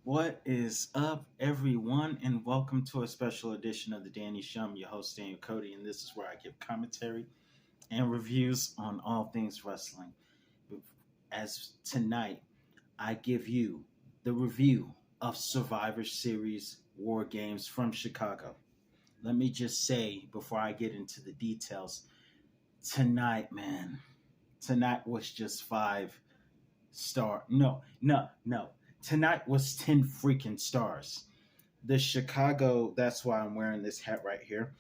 What is up, everyone, and welcome to a special edition of the Danny Show. I'm your host, Daniel Cody, and this is where I give commentary and reviews on all things wrestling. As tonight, I give you the review of Survivor Series Wargames from Chicago. Let me just say before I get into the details, tonight, man, tonight was just 5 star. No. Tonight was 10 freaking stars. The Chicago, that's why I'm wearing this hat right here.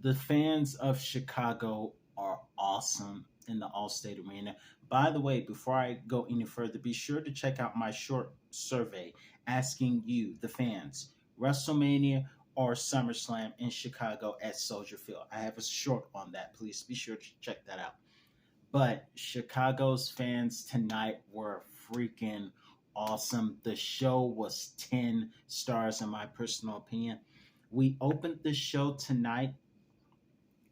The fans of Chicago are awesome in the Allstate Arena. By the way, before I go any further, be sure to check out my short survey asking you, the fans, WrestleMania or SummerSlam in Chicago at Soldier Field. I have a short on that. Please be sure to check that out. But Chicago's fans tonight were freaking awesome. The show was 10 stars, in my personal opinion. We opened the show tonight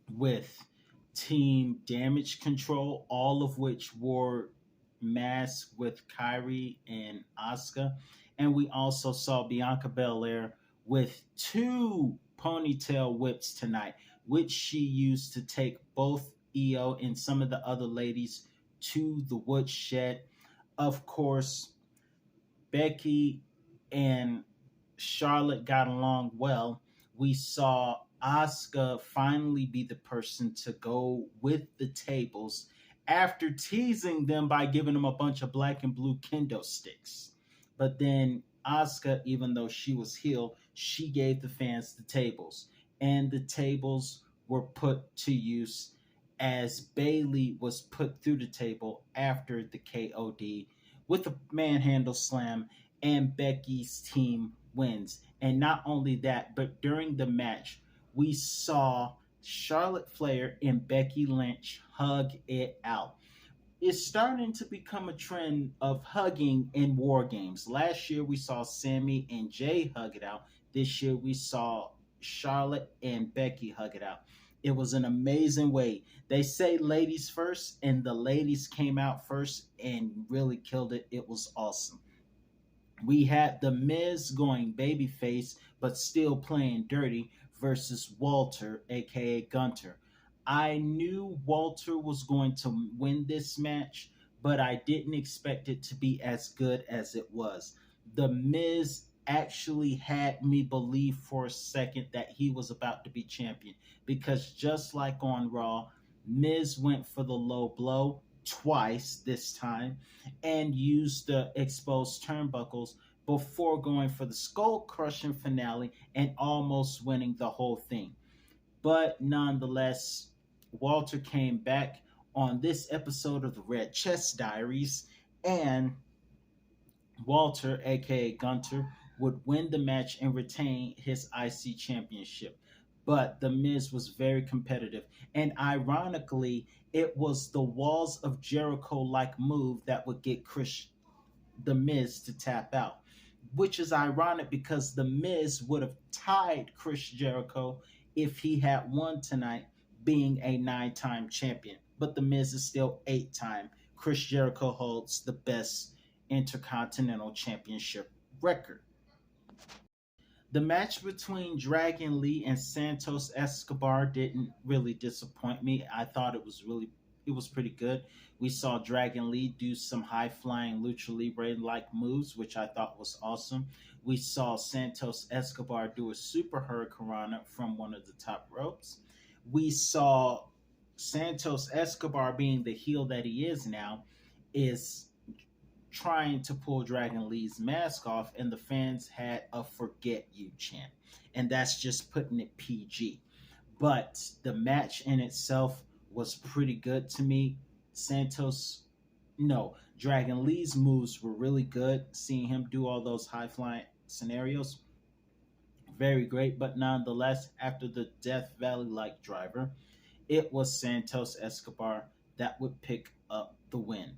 with Team Damage Control, all of which wore masks with Kyrie and Asuka. And we also saw Bianca Belair with two ponytail whips tonight, which she used to take both EO and some of the other ladies to the woodshed. Of course, Becky and Charlotte got along well. We saw Asuka finally be the person to go with the tables after teasing them by giving them a bunch of black and blue kendo sticks. But then Asuka, even though she was heel, she gave the fans the tables. And the tables were put to use as Bailey was put through the table after the KOD with a manhandle slam, and Becky's team wins. And not only that, but during the match, we saw Charlotte Flair and Becky Lynch hug it out. It's starting to become a trend of hugging in war games. Last year we saw Sammy and Jay hug it out. This year we saw Charlotte and Becky hug it out. It was an amazing way. They say ladies first, and the ladies came out first and really killed it. It was awesome. We had The Miz going babyface, but still playing dirty versus Walter, aka Gunter. I knew Walter was going to win this match, but I didn't expect it to be as good as it was. The Miz actually had me believe for a second that he was about to be champion because just like on Raw, Miz went for the low blow twice this time and used the exposed turnbuckles before going for the skull crushing finale and almost winning the whole thing. But nonetheless, Walter came back on this episode of the Red Chest Diaries, and Walter, aka Gunter, would win the match and retain his IC championship. But The Miz was very competitive. And ironically, it was the Walls of Jericho like move that would get The Miz to tap out, which is ironic because The Miz would have tied Chris Jericho if he had won tonight, being a 9-time champion. But The Miz is still 8-time. Chris Jericho holds the best Intercontinental Championship record. The match between Dragon Lee and Santos Escobar didn't really disappoint me. I thought it was pretty good. We saw Dragon Lee do some high flying lucha libre like moves, which I thought was awesome. We saw Santos Escobar do a super hurricanrana from one of the top ropes. We saw Santos Escobar, being the heel that he is now, is trying to pull Dragon Lee's mask off, and the fans had a "forget you" chant, and that's just putting it PG. But the match in itself was pretty good to me. Santos, no, Dragon Lee's moves were really good. Seeing him do all those high flying scenarios, very great. But nonetheless, after the Death Valley like driver, it was Santos Escobar that would pick up the win.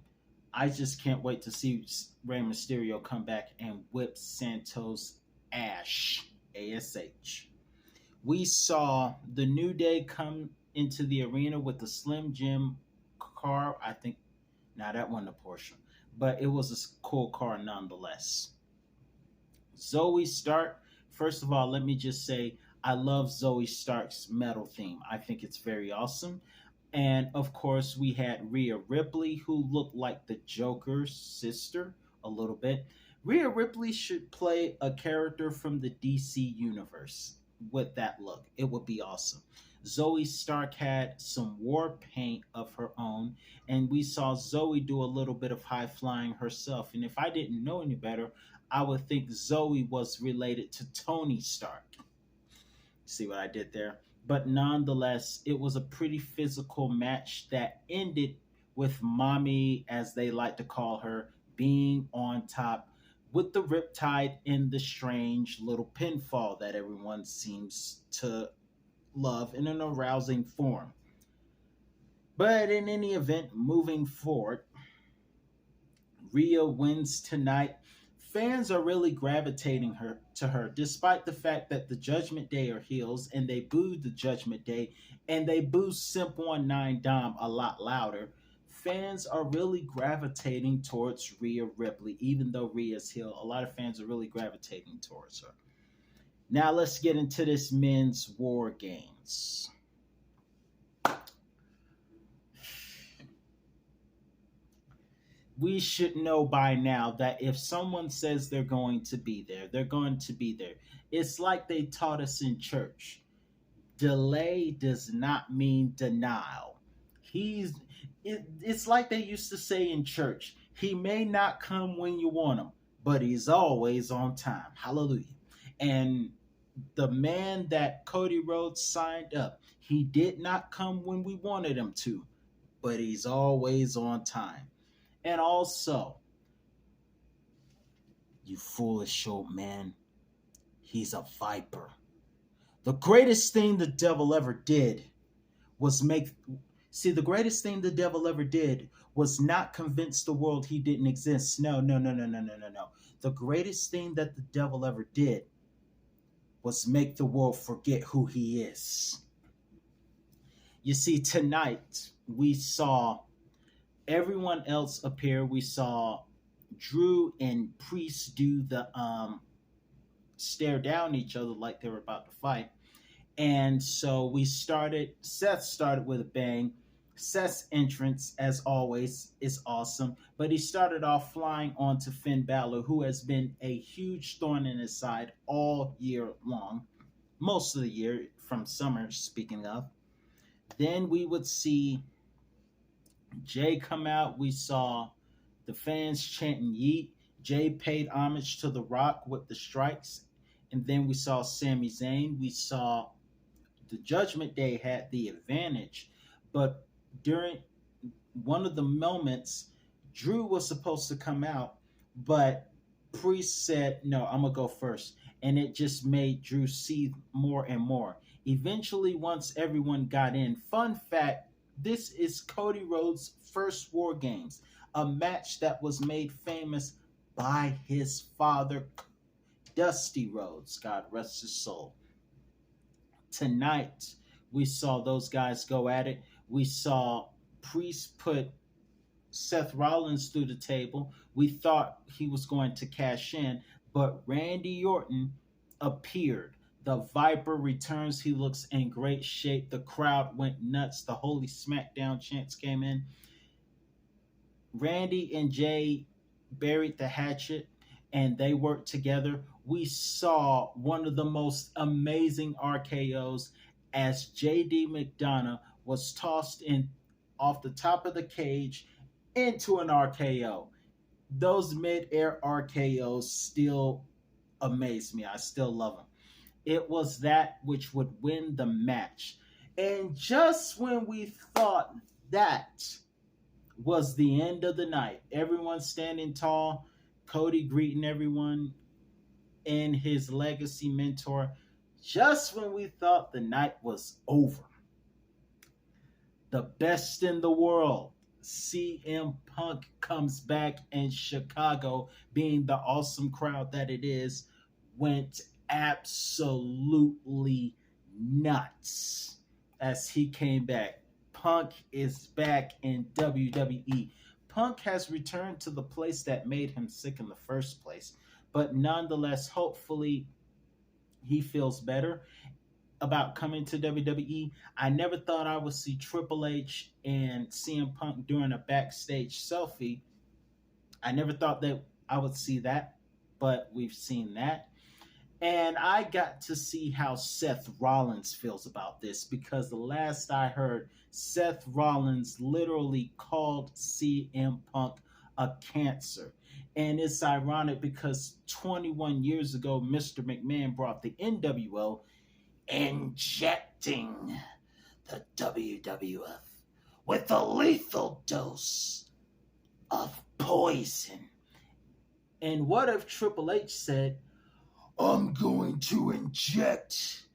I just can't wait to see Rey Mysterio come back and whip Santos ash ASH. We saw the New Day come into the arena with the Slim Jim car. I think, now that wasn't a Porsche, but it was a cool car nonetheless. Zoe Stark, first of all, let me just say I love Zoe Stark's metal theme. I think it's very awesome. And of course, we had Rhea Ripley, who looked like the Joker's sister a little bit. Rhea Ripley should play a character from the DC universe with that look. It would be awesome. Zoe Stark had some war paint of her own, and we saw Zoe do a little bit of high flying herself. And if I didn't know any better, I would think Zoe was related to Tony Stark. See what I did there? But nonetheless, it was a pretty physical match that ended with Mommy, as they like to call her, being on top with the Riptide in the strange little pinfall that everyone seems to love in an arousing form. But in any event, moving forward, Rhea wins tonight. Fans are really gravitating her to her, despite the fact that the Judgment Day are heels and they booed the Judgment Day and they boo Simp 19 Dom a lot louder. Fans are really gravitating towards Rhea Ripley, even though Rhea's heel. A lot of fans are really gravitating towards her. Now let's get into this men's war games. We should know by now that if someone says they're going to be there, they're going to be there. It's like they taught us in church. Delay does not mean denial. It's like they used to say in church. He may not come when you want him, but he's always on time. Hallelujah. And the man that Cody Rhodes signed up, he did not come when we wanted him to, but he's always on time. And also, you foolish old man, he's a viper. The greatest thing the devil ever did was the greatest thing the devil ever did was not convince the world he didn't exist. No, no, no, no, no, no, no, no. The greatest thing that the devil ever did was make the world forget who he is. You see, tonight we saw everyone else appear. We saw Drew and Priest do the stare down each other like they were about to fight. And so Seth started with a bang. Seth's entrance, as always, is awesome. But he started off flying onto Finn Balor, who has been a huge thorn in his side all year long. Most of the year, from summer, speaking of. Then we would see Jay come out. We saw the fans chanting yeet. Jay paid homage to The Rock with the strikes. And then we saw Sami Zayn. We saw the Judgment Day had the advantage. But during one of the moments, Drew was supposed to come out, but Priest said, no, I'm going to go first. And it just made Drew seethe more and more. Eventually, once everyone got in, fun fact, this is Cody Rhodes' first War Games, a match that was made famous by his father, Dusty Rhodes, God rest his soul. Tonight, we saw those guys go at it. We saw Priest put Seth Rollins through the table. We thought he was going to cash in, but Randy Orton appeared. The Viper returns. He looks in great shape. The crowd went nuts. The Holy SmackDown chants came in. Randy and Jay buried the hatchet and they worked together. We saw one of the most amazing RKOs as JD McDonough was tossed in off the top of the cage into an RKO. Those mid-air RKOs still amaze me. I still love them. It was that which would win the match. And just when we thought that was the end of the night, everyone standing tall, Cody greeting everyone and his legacy mentor, just when we thought the night was over, the best in the world, CM Punk, comes back, and Chicago, being the awesome crowd that it is, went absolutely nuts as he came back. Punk is back in WWE. Punk has returned to the place that made him sick in the first place. But nonetheless, hopefully he feels better about coming to WWE. I never thought I would see Triple H and CM Punk doing a backstage selfie. I never thought that I would see that, but we've seen that. And I got to see how Seth Rollins feels about this because the last I heard, Seth Rollins literally called CM Punk a cancer. And it's ironic because 21 years ago, Mr. McMahon brought the NWO, injecting the WWF with a lethal dose of poison. And what if Triple H said, I'm going to inject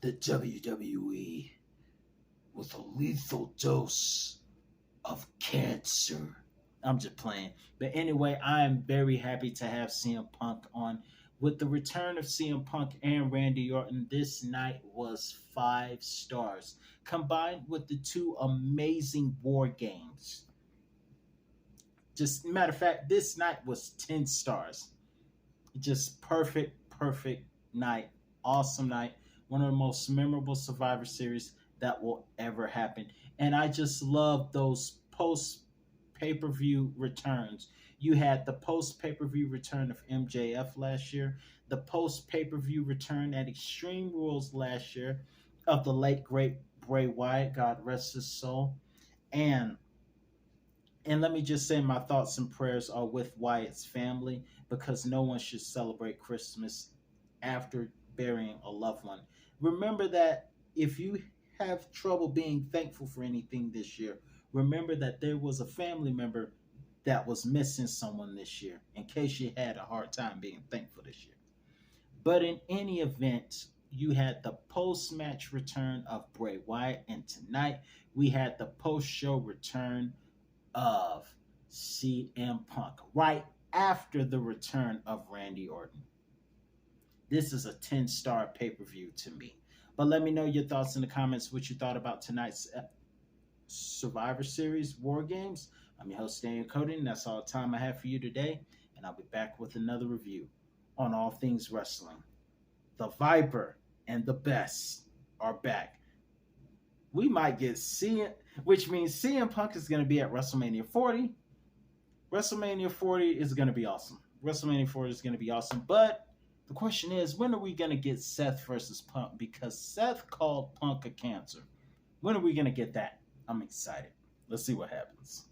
the WWE with a lethal dose of cancer? I'm just playing. But anyway, I am very happy to have CM Punk on. With the return of CM Punk and Randy Orton, this night was 5 stars, combined with the two amazing war games. Just matter of fact, this night was 10 stars. Just perfect night. Awesome night. One of the most memorable Survivor Series that will ever happen. And I just love those post pay-per-view returns. You had the post pay-per-view return of MJF last year, the post pay-per-view return at Extreme Rules last year of the late great Bray Wyatt, God rest his soul. And let me just say my thoughts and prayers are with Wyatt's family because no one should celebrate Christmas after burying a loved one. Remember that if you have trouble being thankful for anything this year, remember that there was a family member that was missing someone this year, in case you had a hard time being thankful this year. But in any event, you had the post match return of Bray Wyatt, and tonight we had the post show return of CM Punk, right after the return of Randy Orton. This is a 10-star pay-per-view to me. But let me know your thoughts in the comments, what you thought about tonight's Survivor Series War Games. I'm your host, Daniel Cody, and that's all the time I have for you today. And I'll be back with another review on all things wrestling. The Viper and the Best are back. We might get CM, which means CM Punk is going to be at WrestleMania 40. WrestleMania 40 is going to be awesome. WrestleMania 40 is going to be awesome. But the question is, when are we going to get Seth versus Punk? Because Seth called Punk a cancer. When are we going to get that? I'm excited. Let's see what happens.